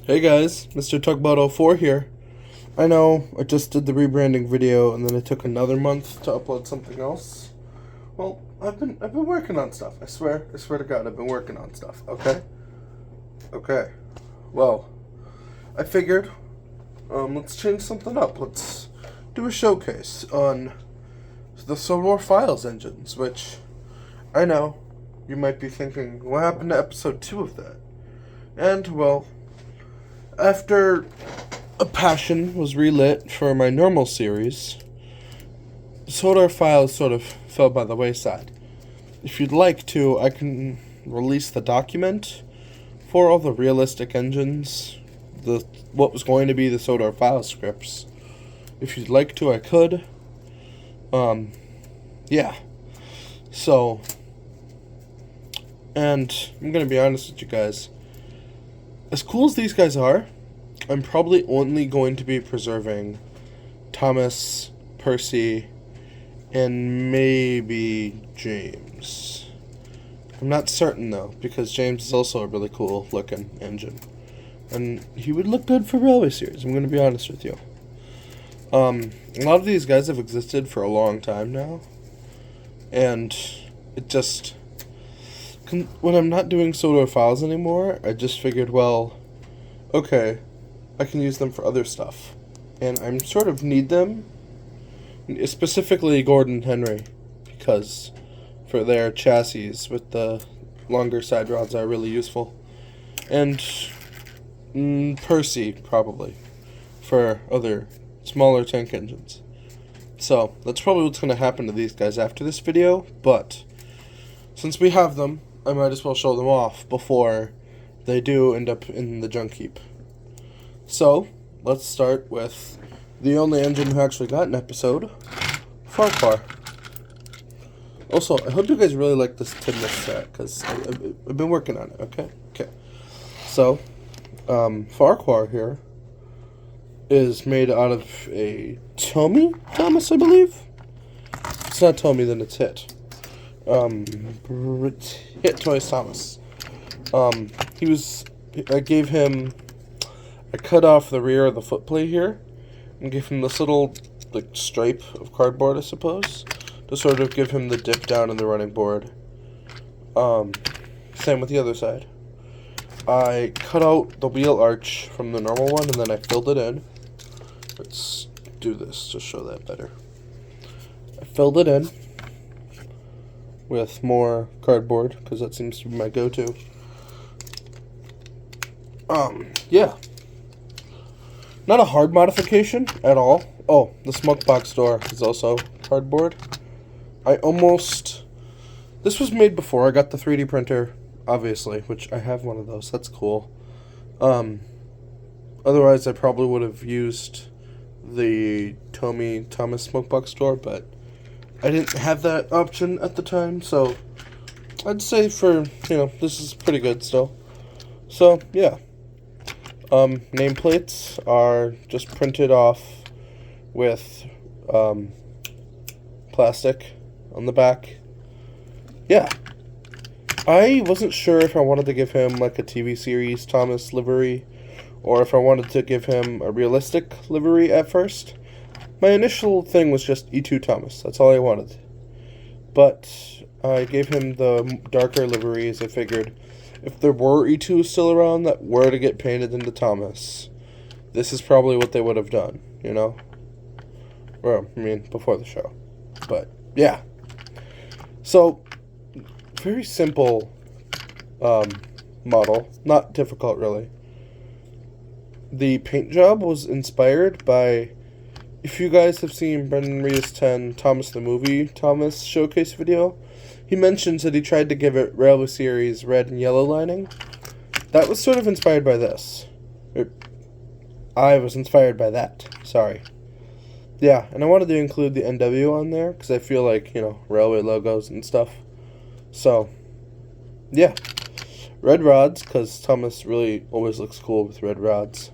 Hey guys, Mr. Tugboat04 here. I know I just did the rebranding video and then it took another month to upload something else. Well, I've been working on stuff. I swear to God, I've been working on stuff. Okay. Well, I figured let's change something up. Let's do a showcase on the Sodor files engines, which I know you might be thinking, what happened to episode 2 of that? And well, after a passion was relit for my normal series, Sodor files sort of fell by the wayside. If you'd like to, I can release the document for all the realistic engines, what was going to be the Sodor file scripts. If you'd like to, I could. Yeah. So, and I'm gonna be honest with you guys. As cool as these guys are, I'm probably only going to be preserving Thomas, Percy, and maybe James. I'm not certain though, because James is also a really cool looking engine. And he would look good for Railway Series, I'm going to be honest with you. A lot of these guys have existed for a long time now. And it just... when I'm not doing Sodor files anymore, I just figured, well, okay, I can use them for other stuff. And I sort of need them, specifically Gordon Henry, because for their chassis with the longer side rods are really useful. And Percy, probably, for other smaller tank engines. So, that's probably what's going to happen to these guys after this video, but since we have them, I might as well show them off before they do end up in the junk heap. So, let's start with the only engine who actually got an episode, Farquhar. Also, I hope you guys really like this Tidmus set, because I've been working on it, okay? So, Farquhar here is made out of a Thomas, I believe? If it's not Tommy, then it's Hit. Hit Toys Thomas. I cut off the rear of the footplate here and gave him this little stripe of cardboard, I suppose, to sort of give him the dip down in the running board. Same with the other side. I cut out the wheel arch from the normal one and then I filled it in. Let's do this to show that better. I filled it in with more cardboard, because that seems to be my go-to. Yeah. Not a hard modification at all. Oh, the smoke box door is also cardboard. This was made before I got the 3D printer, obviously, which I have one of those. That's cool. Otherwise, I probably would have used the Thomas smoke box door, but I didn't have that option at the time, so I'd say this is pretty good still. So, yeah. Nameplates are just printed off with plastic on the back. Yeah. I wasn't sure if I wanted to give him a TV series Thomas livery, or if I wanted to give him a realistic livery at first. My initial thing was just E2 Thomas. That's all I wanted. But I gave him the darker livery, as I figured if there were E2s still around that were to get painted into Thomas, this is probably what they would have done, you know? Well, I mean, before the show. But, yeah. So, very simple model. Not difficult, really. The paint job was inspired by... If you guys have seen Brendan Rhea's 10 Thomas the Movie Thomas showcase video, he mentions that he tried to give it Railway Series red and yellow lining. That was sort of inspired by this. I was inspired by that. Sorry. Yeah, and I wanted to include the NW on there, because I feel like, railway logos and stuff. So, yeah. Red rods, because Thomas really always looks cool with red rods.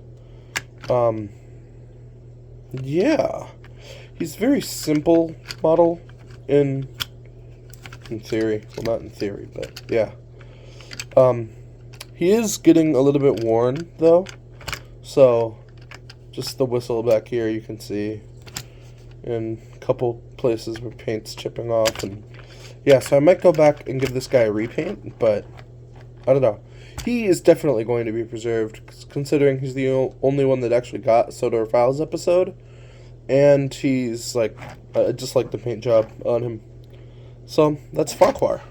Yeah, he's a very simple model in theory. Well, not in theory, but yeah. He is getting a little bit worn, though. So, just the whistle back here you can see. And a couple places where paint's chipping off. And yeah, so I might go back and give this guy a repaint, but I don't know. He is definitely going to be preserved, considering he's the only one that actually got a Sodor Files episode. And he's like, I just like the paint job on him. So, that's Farquhar.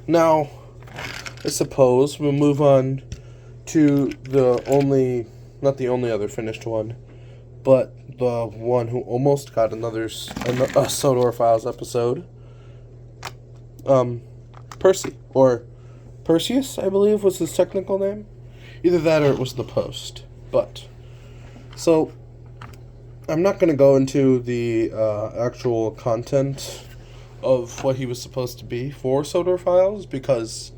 Now, I suppose we'll move on to not the only other finished one, but the one who almost got a Sodor Files episode. Percy, or Perseus, I believe was his technical name. Either that or it was the Post. But, so, I'm not going to go into the actual content of what he was supposed to be for Sodor Files, because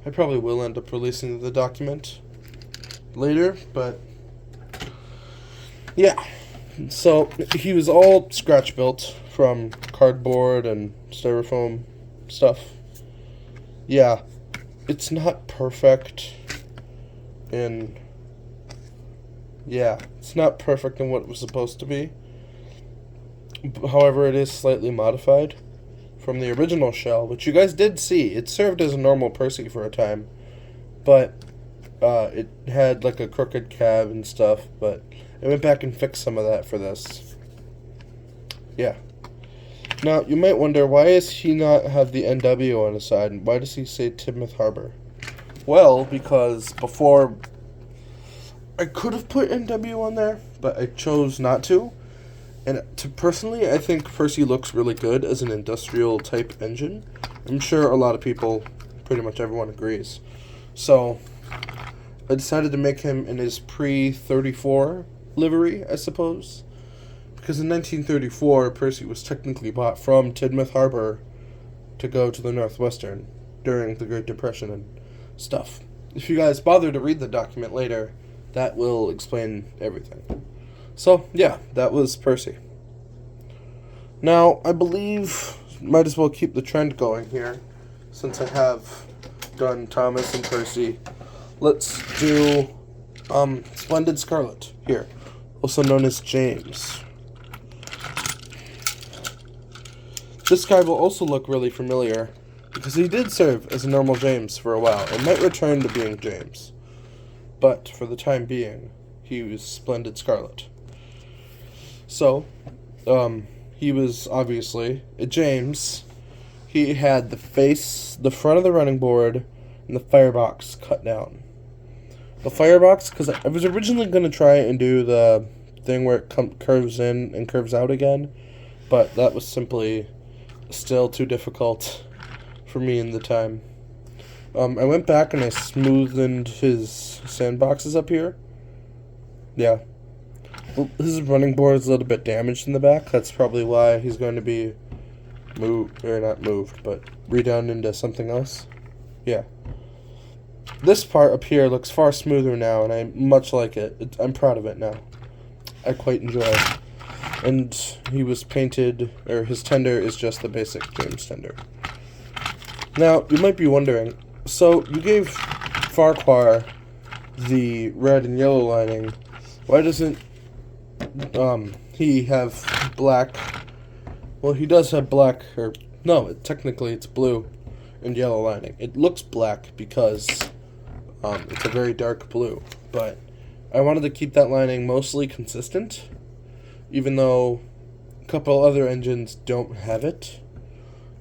I probably will end up releasing the document later, but yeah. So, he was all scratch built from cardboard and styrofoam stuff. Yeah, it's not perfect, and yeah, it's not perfect in what it was supposed to be. However, it is slightly modified from the original shell, which you guys did see. It served as a normal Percy for a time, but it had like a crooked cab and stuff, but I went back and fixed some of that for this. Yeah. Now, you might wonder, why does he not have the NW on his side, and why does he say Tidmouth Harbor? Well, because before, I could have put NW on there, but I chose not to. And personally, I think Percy looks really good as an industrial-type engine. I'm sure a lot of people, pretty much everyone, agrees. So, I decided to make him in his pre-34 livery, I suppose. Because in 1934, Percy was technically bought from Tidmouth Harbor to go to the Northwestern during the Great Depression and stuff. If you guys bother to read the document later, that will explain everything. So, yeah, that was Percy. Now, I believe might as well keep the trend going here, since I have done Thomas and Percy. Let's do Splendid Scarlet here, also known as James. This guy will also look really familiar, because he did serve as a normal James for a while, and might return to being James. But, for the time being, he was Splendid Scarlet. So, he was obviously a James. He had the front of the running board, and the firebox cut down. The firebox, because I was originally going to try and do the thing where it curves in and curves out again, but that was simply still too difficult for me in the time. I went back and I smoothed his sandboxes up here. Yeah. Well, his running board is a little bit damaged in the back. That's probably why he's going to be redone into something else. Yeah. This part up here looks far smoother now, and I much like it. I'm proud of it now. I quite enjoy it. And he was painted, or his tender is just the basic James tender. Now, you might be wondering, so you gave Farquhar the red and yellow lining. Why doesn't he have black? Well, he does have black, or no, technically it's blue and yellow lining. It looks black because it's a very dark blue, but I wanted to keep that lining mostly consistent, even though a couple other engines don't have it.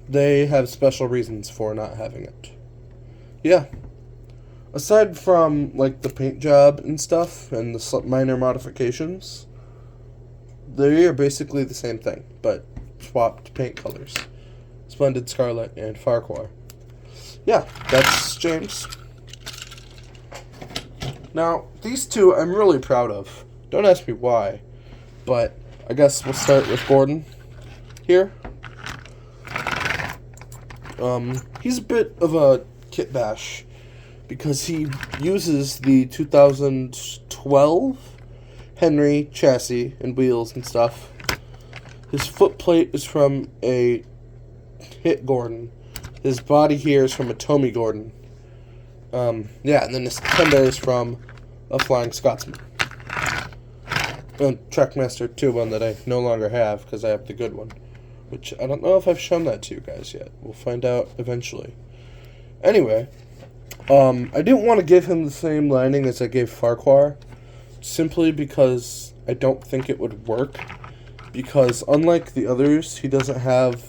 They have special reasons for not having it. Yeah. Aside from, like, the paint job and stuff, and the minor modifications, they are basically the same thing, but swapped paint colors. Splendid Scarlet and Farquhar. Yeah, that's James. Now, these two I'm really proud of. Don't ask me why, but I guess we'll start with Gordon here. He's a bit of a kit bash because he uses the 2012 Henry chassis and wheels and stuff. His footplate is from a Hit Gordon. His body here is from a Tommy Gordon. Yeah, and then this tender is from a Flying Scotsman. And Trackmaster 2 one that I no longer have because I have the good one. Which I don't know if I've shown that to you guys yet. We'll find out eventually. Anyway, I didn't want to give him the same lining as I gave Farquhar, simply because I don't think it would work. Because unlike the others, he doesn't have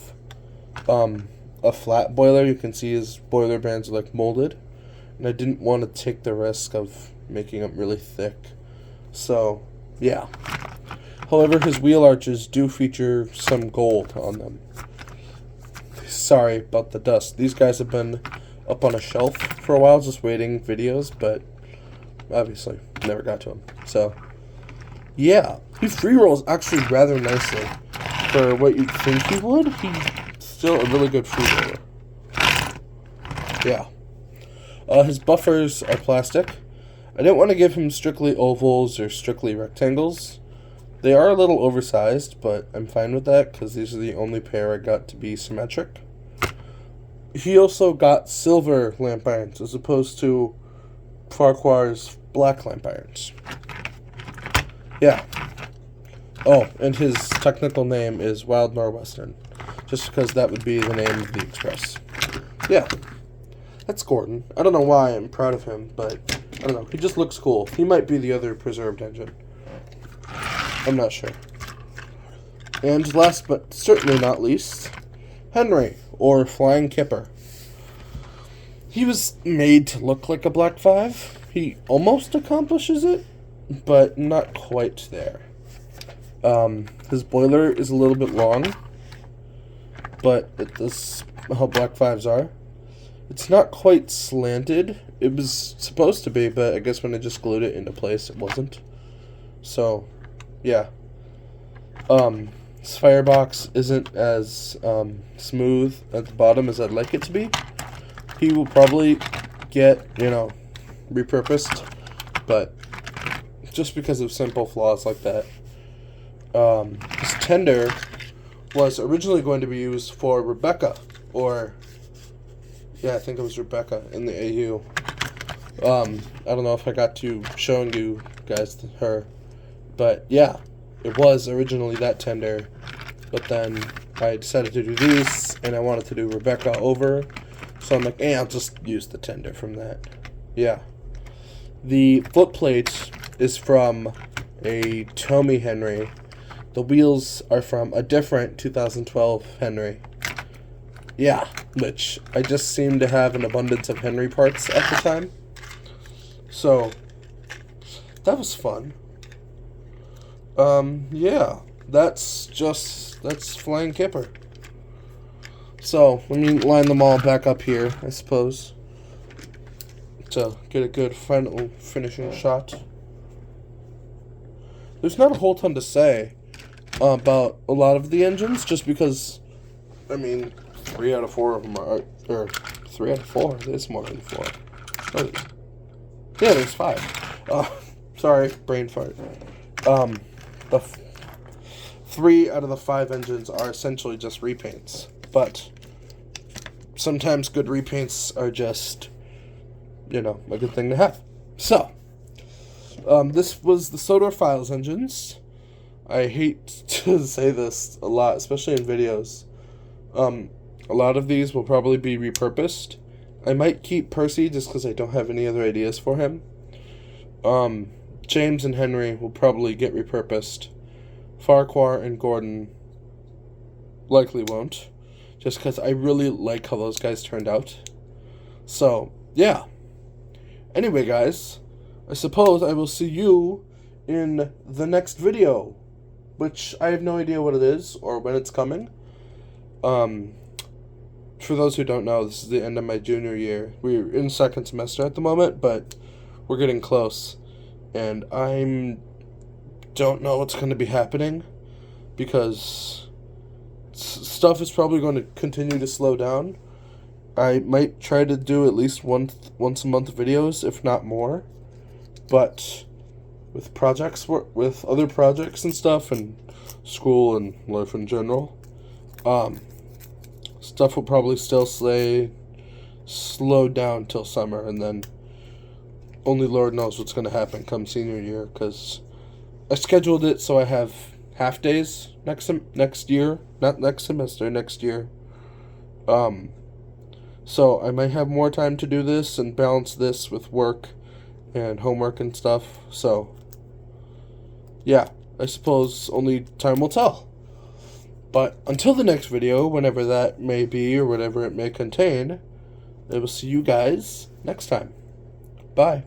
a flat boiler. You can see his boiler bands are like molded. And I didn't want to take the risk of making them really thick. So, yeah. However, his wheel arches do feature some gold on them. Sorry about the dust. These guys have been up on a shelf for a while just waiting videos, but obviously never got to them. So, yeah. He free rolls actually rather nicely. For what you'd think he would, he's still a really good free roller. Yeah. His buffers are plastic. I didn't want to give him strictly ovals or strictly rectangles. They are a little oversized, but I'm fine with that because these are the only pair I got to be symmetric. He also got silver lamp irons as opposed to Farquhar's black lamp irons. Yeah. Oh, and his technical name is Wild Norwestern, just because that would be the name of the Express. Yeah. That's Gordon. I don't know why I'm proud of him, but I don't know. He just looks cool. He might be the other preserved engine. I'm not sure. And last but certainly not least, Henry, or Flying Kipper. He was made to look like a Black 5. He almost accomplishes it, but not quite there. His boiler is a little bit long, but that's how Black 5s are. It's not quite slanted. It was supposed to be, but I guess when I just glued it into place, it wasn't. So, yeah. This firebox isn't as smooth at the bottom as I'd like it to be. He will probably get, repurposed, but just because of simple flaws like that. This tender was originally going to be used for Rebecca, or... yeah, I think it was Rebecca in the AU. I don't know if I got to showing you guys her, but yeah, it was originally that tender, but then I decided to do these, and I wanted to do Rebecca over, so I'm like, I'll just use the tender from that. Yeah. The foot plate is from a Tommy Henry. The wheels are from a different 2012 Henry. Yeah, which I just seemed to have an abundance of Henry parts at the time. So, that was fun. Yeah, that's Flying Kipper. So, let me line them all back up here, I suppose, to get a good final finishing shot. There's not a whole ton to say about a lot of the engines, just because, 3 out of 4 of them are, or 3 out of 4, there's more than 4. Oh, yeah, there's 5. Sorry, brain fart. The 3 out of the 5 engines are essentially just repaints, but sometimes good repaints are just, a good thing to have. So, this was the Sodor Files engines. I hate to say this a lot, especially in videos. A lot of these will probably be repurposed. I might keep Percy just because I don't have any other ideas for him. James and Henry will probably get repurposed. Farquhar and Gordon likely won't, just because I really like how those guys turned out. So, yeah. Anyway, guys, I suppose I will see you in the next video, which I have no idea what it is or when it's coming. For those who don't know, this is the end of my junior year. We're in second semester at the moment, but we're getting close. And don't know what's going to be happening because stuff is probably going to continue to slow down. I might try to do at least once a month videos, if not more. But with with other projects and stuff, and school and life in general, stuff will probably still stay slow down till summer, and then only Lord knows what's going to happen come senior year, because I scheduled it so I have half days next year, not next semester, next year. So I might have more time to do this and balance this with work and homework and stuff. So yeah, I suppose only time will tell. But until the next video, whenever that may be or whatever it may contain, I will see you guys next time. Bye.